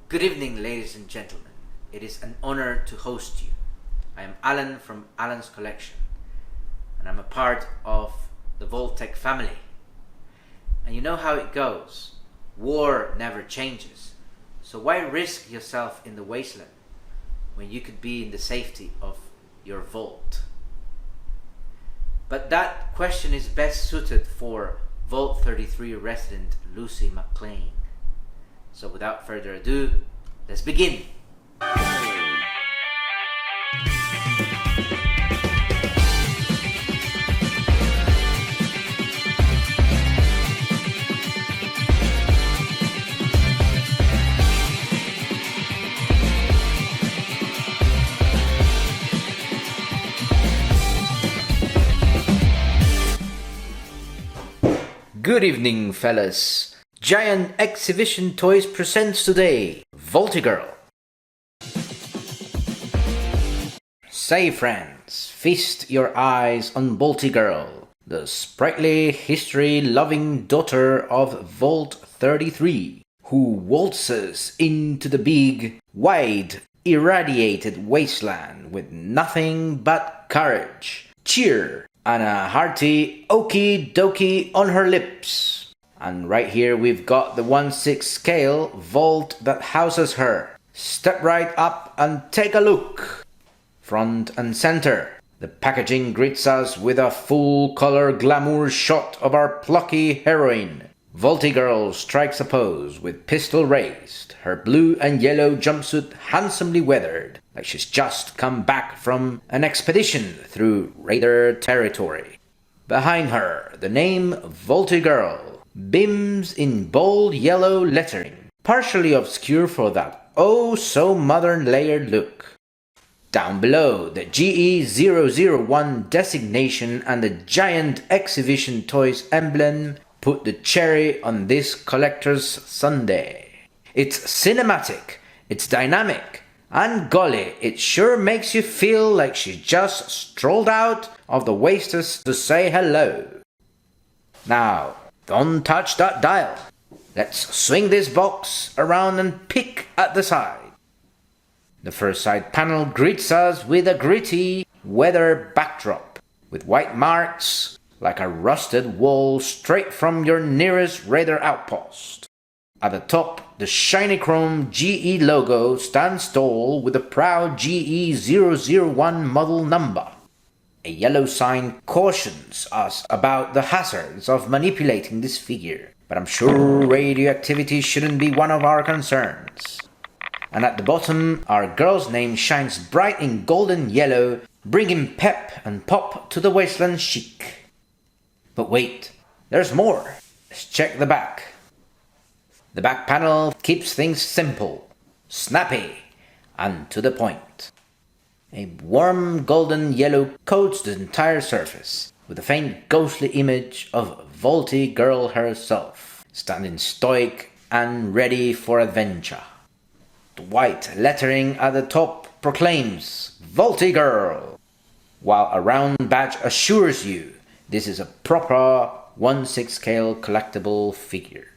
Good evening, ladies and gentlemen. It is an honor to host you. I am Alan from Alan's Collection, and I'm a part of the Vaultie family. And you know how it goes. War never changes. So why risk yourself in the wasteland when you could be in the safety of your vault? But that question is best suited for Vault 33 resident Lucy McLean. So without further ado, let's begin! Good evening, fellas. Giant Exhibition Toys presents today Vaultie Girl. Say, friends, feast your eyes on Vaultie Girl, the sprightly, history-loving daughter of Vault 33, who waltzes into the big, wide, irradiated wasteland with nothing but courage, cheer, and a hearty okie dokie on her lips. And right here we've got the 1/6 scale vault that houses her. Step right up and take a look. Front and center, the packaging greets us with a full-color glamour shot of our plucky heroine. Vaultie Girl strikes a pose with pistol raised, her blue and yellow jumpsuit handsomely weathered, like she's just come back from an expedition through Raider territory. Behind her, the name Vaultie Girl beams in bold yellow lettering, partially obscure for that oh-so-modern layered look. Down below, the GE001 designation and the Giant Exhibition Toys emblem put the cherry on this collector's sundae. It's cinematic, it's dynamic, and golly, it sure makes you feel like she just strolled out of the Wasters to say hello. Now, don't touch that dial. Let's swing this box around and pick at the side. The first side panel greets us with a gritty weather backdrop, with white marks like a rusted wall straight from your nearest Raider outpost. At the top, the shiny chrome GE logo stands tall with a proud GE001 model number. A yellow sign cautions us about the hazards of manipulating this figure, but I'm sure radioactivity shouldn't be one of our concerns. And at the bottom, our girl's name shines bright in golden yellow, bringing pep and pop to the wasteland chic. But wait, there's more. Let's check the back. The back panel keeps things simple, snappy, and to the point. A warm golden yellow coats the entire surface, with a faint ghostly image of Vaultie Girl herself, standing stoic and ready for adventure. The white lettering at the top proclaims Vaultie Girl, while a round badge assures you this is a proper 1/6 scale collectible figure.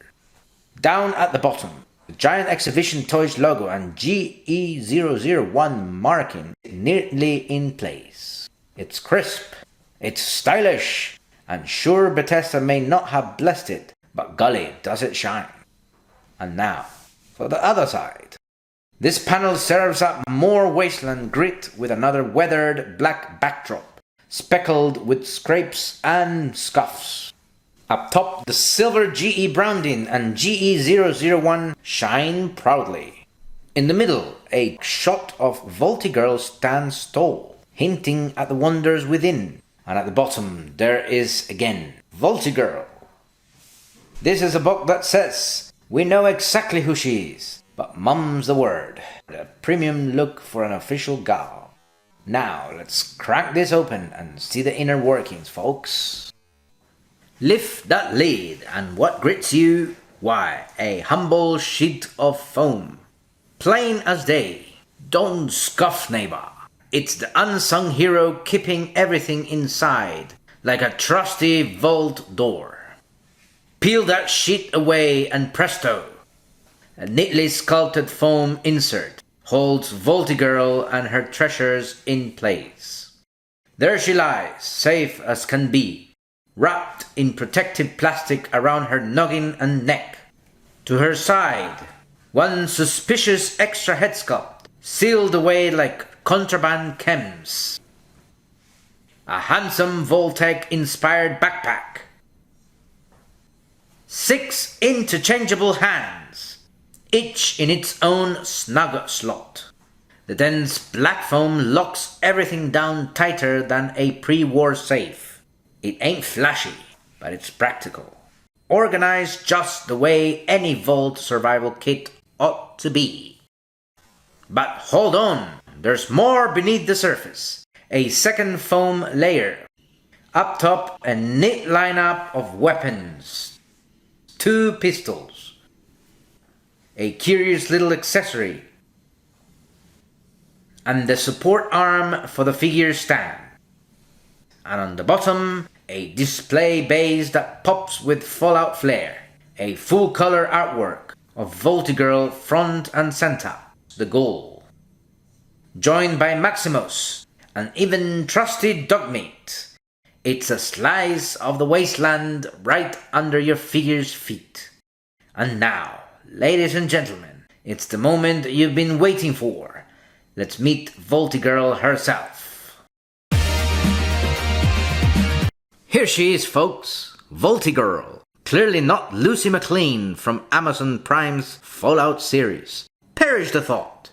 Down at the bottom, the Giant Exhibition Toys logo and GE001 marking neatly in place. It's crisp, it's stylish, and sure Bethesda may not have blessed it, but golly does it shine. And now, for the other side. This panel serves up more wasteland grit with another weathered black backdrop, speckled with scrapes and scuffs. Up top, the silver GE branding and GE001 shine proudly. In the middle, a shot of Vaultie Girl stands tall, hinting at the wonders within. And at the bottom, there is again Vaultie Girl. This is a book that says, we know exactly who she is, but mum's the word. A premium look for an official gal. Now, let's crack this open and see the inner workings, folks. Lift that lid, and what greets you? Why, a humble sheet of foam. Plain as day. Don't scoff, neighbor. It's the unsung hero keeping everything inside, like a trusty vault door. Peel that sheet away and presto! A neatly sculpted foam insert holds Vaultie Girl and her treasures in place. There she lies, safe as can be, wrapped in protective plastic around her noggin and neck. To her side, one suspicious extra head sculpt, sealed away like contraband chems. A handsome Vaultec-inspired backpack. 6 interchangeable hands, each in its own snug slot. The dense black foam locks everything down tighter than a pre-war safe. It ain't flashy, but it's practical. Organized just the way any Vault survival kit ought to be. But hold on, there's more beneath the surface. A second foam layer. Up top, a neat lineup of weapons. 2 pistols. A curious little accessory. And the support arm for the figure stand. And on the bottom, a display base that pops with Fallout flair. A full color artwork of Vaultie Girl front and center, the goal. Joined by Maximus, and even trusty Dogmeat. It's a slice of the wasteland right under your figure's feet. And now, ladies and gentlemen, it's the moment you've been waiting for. Let's meet Vaultie Girl herself. Here she is, folks, Vaultie Girl. Clearly not Lucy McLean from Amazon Prime's Fallout series. Perish the thought.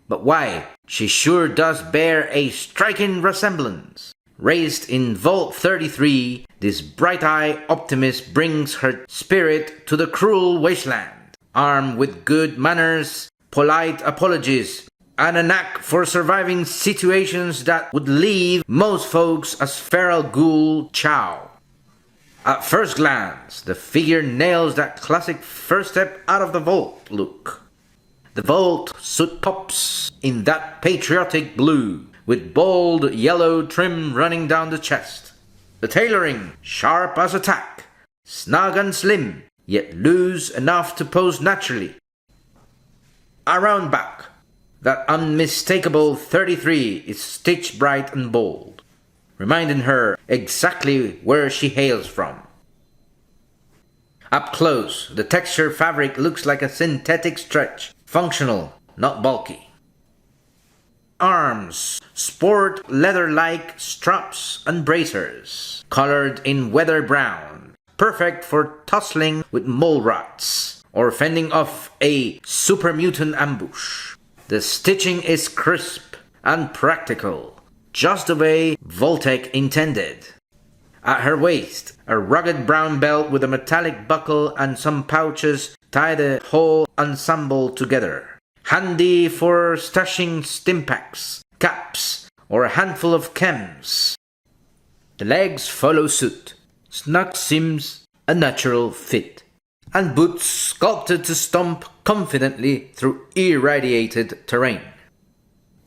But why? She sure does bear a striking resemblance. Raised in Vault 33, this bright-eyed optimist brings her spirit to the cruel wasteland, armed with good manners, polite apologies, and a knack for surviving situations that would leave most folks as feral ghoul chow. At first glance, the figure nails that classic first step out of the Vault look. The Vault suit pops in that patriotic blue, with bold yellow trim running down the chest. The tailoring, sharp as a tack, snug and slim, yet loose enough to pose naturally. Around back, that unmistakable 33 is stitched bright and bold, reminding her exactly where she hails from. Up close, the texture fabric looks like a synthetic stretch, functional, not bulky. Arms sport leather-like straps and bracers, colored in weather brown, perfect for tussling with mole rats or fending off a super mutant ambush. The stitching is crisp and practical, just the way Vaultec intended. At her waist, a rugged brown belt with a metallic buckle and some pouches tie the whole ensemble together. Handy for stashing stimpaks, caps, or a handful of chems. The legs follow suit. Snug seams a natural fit. And boots sculpted to stomp confidently through irradiated terrain.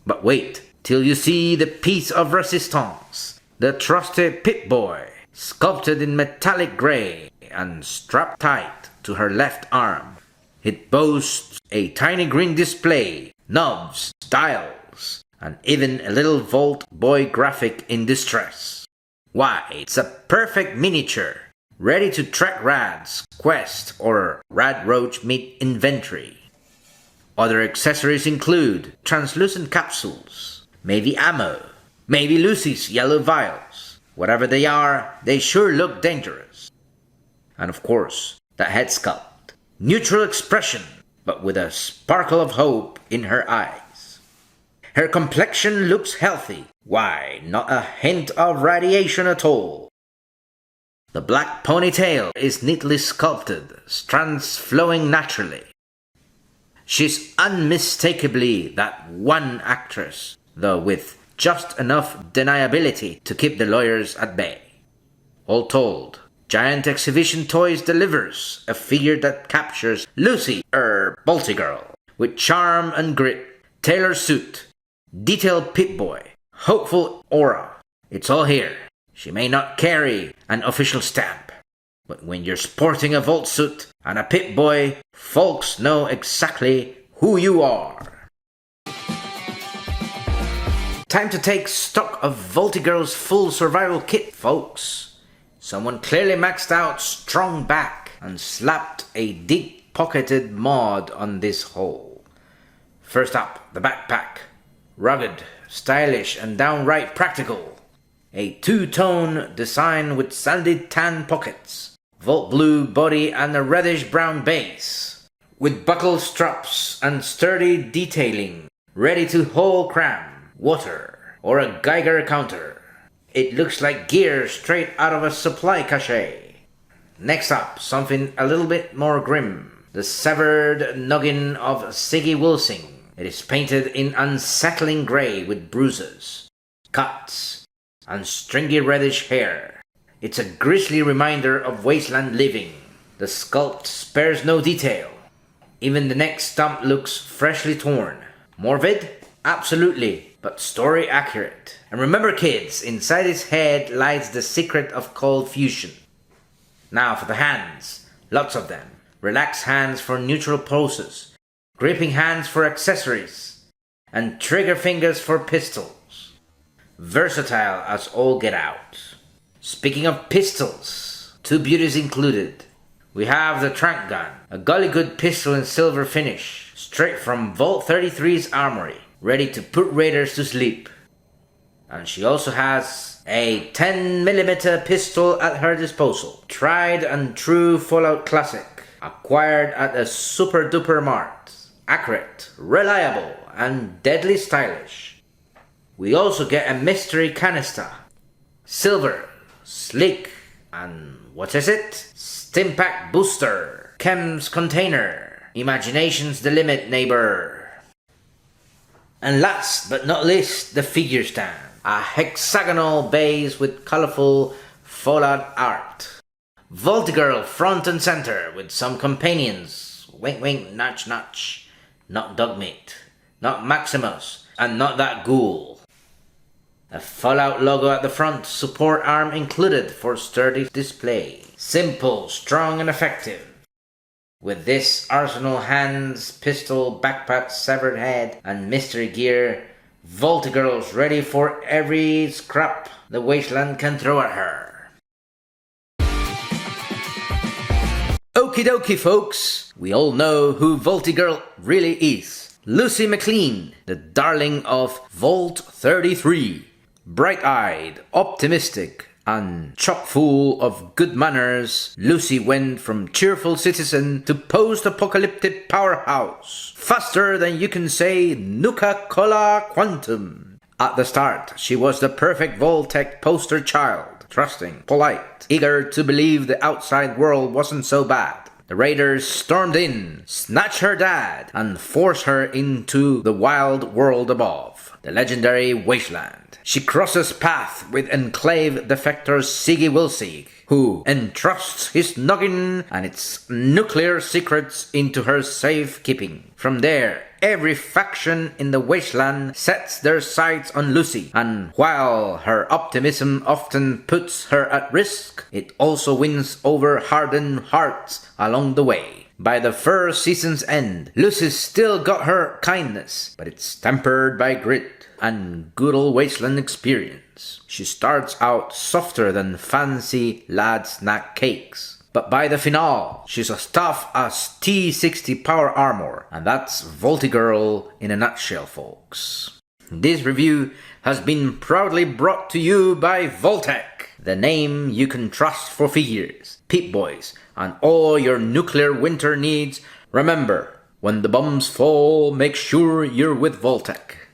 But wait till you see the piece of resistance. The trusty Pip-Boy, sculpted in metallic grey and strapped tight to her left arm. It boasts a tiny green display, knobs, dials, and even a little Vault Boy graphic in distress. Why, it's a perfect miniature, ready to track rads, quest, or rad roach meat inventory. Other accessories include translucent capsules, maybe ammo, maybe Lucy's yellow vials. Whatever they are, they sure look dangerous. And of course, the head sculpt. Neutral expression, but with a sparkle of hope in her eyes. Her complexion looks healthy. Why, not a hint of radiation at all. The black ponytail is neatly sculpted, strands flowing naturally. She's unmistakably that one actress, though with just enough deniability to keep the lawyers at bay. All told, Giant Exhibition Toys delivers a figure that captures Lucy, Vaultie Girl, with charm and grit, tailored suit, detailed Pip-Boy, hopeful aura. It's all here. She may not carry an official stamp, but when you're sporting a Vault suit and a Pip-Boy, Folks know exactly who you are. Time to take stock of Vaultie Girl's full survival kit, folks. Someone clearly maxed out strong back and slapped a deep-pocketed mod on this hole. First up, the backpack. Rugged, stylish, and downright practical. A two-tone design with sandy tan pockets, Vault blue body and a reddish-brown base, with buckle straps and sturdy detailing, ready to haul cram, water, or a Geiger counter. It looks like gear straight out of a supply cache. Next up, something a little bit more grim. The severed noggin of Siggy Wilsing. It is painted in unsettling grey with bruises, cuts, and stringy reddish hair. It's a grisly reminder of wasteland living. The sculpt spares no detail. Even the neck stump looks freshly torn. Morbid? Absolutely, but story accurate. And remember kids, inside his head lies the secret of cold fusion. Now for the hands, lots of them. Relaxed hands for neutral poses, gripping hands for accessories, and trigger fingers for pistols. Versatile as all get out. Speaking of pistols, two beauties included. We have the trank gun, a golly good pistol in silver finish, straight from Vault 33's armory, ready to put raiders to sleep. And she also has a 10mm pistol at her disposal. Tried and true Fallout classic, acquired at a super duper mart. Accurate, reliable, and deadly stylish. We also get a mystery canister. Silver, sleek, and what is it? Stimpack booster. Chems container. Imagination's the limit, neighbor. And last but not least, the figure stand. A hexagonal base with colorful Fallout art. Vaultie Girl front and center with some companions. Wink wink, nudge nudge. Not Dogmeat, not Maximus, and not that ghoul. A Fallout logo at the front, support arm included for sturdy display. Simple, strong, and effective. With this arsenal, hands, pistol, backpack, severed head, and mystery gear, Vaultie Girl's ready for every scrap the wasteland can throw at her. Okie dokie, folks. We all know who Vaultie Girl really is. Lucy McLean, the darling of Vault 33. Bright-eyed, optimistic, and chock full of good manners, Lucy went from cheerful citizen to post-apocalyptic powerhouse. Faster than you can say Nuka-Cola Quantum. At the start, she was the perfect Vault-Tec poster child. Trusting, polite, eager to believe the outside world wasn't so bad. The raiders stormed in, snatched her dad, and forced her into the wild world above, the legendary wasteland. She crosses paths with Enclave defector Siggy Wilsing, who entrusts his noggin and its nuclear secrets into her safekeeping. From there, every faction in the wasteland sets their sights on Lucy, and while her optimism often puts her at risk, it also wins over hardened hearts along the way. By the first season's end, Lucy's still got her kindness, but it's tempered by grit and good old wasteland experience. She starts out softer than fancy lad snack cakes. But by the finale, she's as tough as T-60 power armor. And that's Vaultie Girl in a nutshell, folks. This review has been proudly brought to you by Vaultec, the name you can trust for figures, Pip-Boys, and all your nuclear winter needs. Remember, when the bombs fall, make sure you're with Vaultec.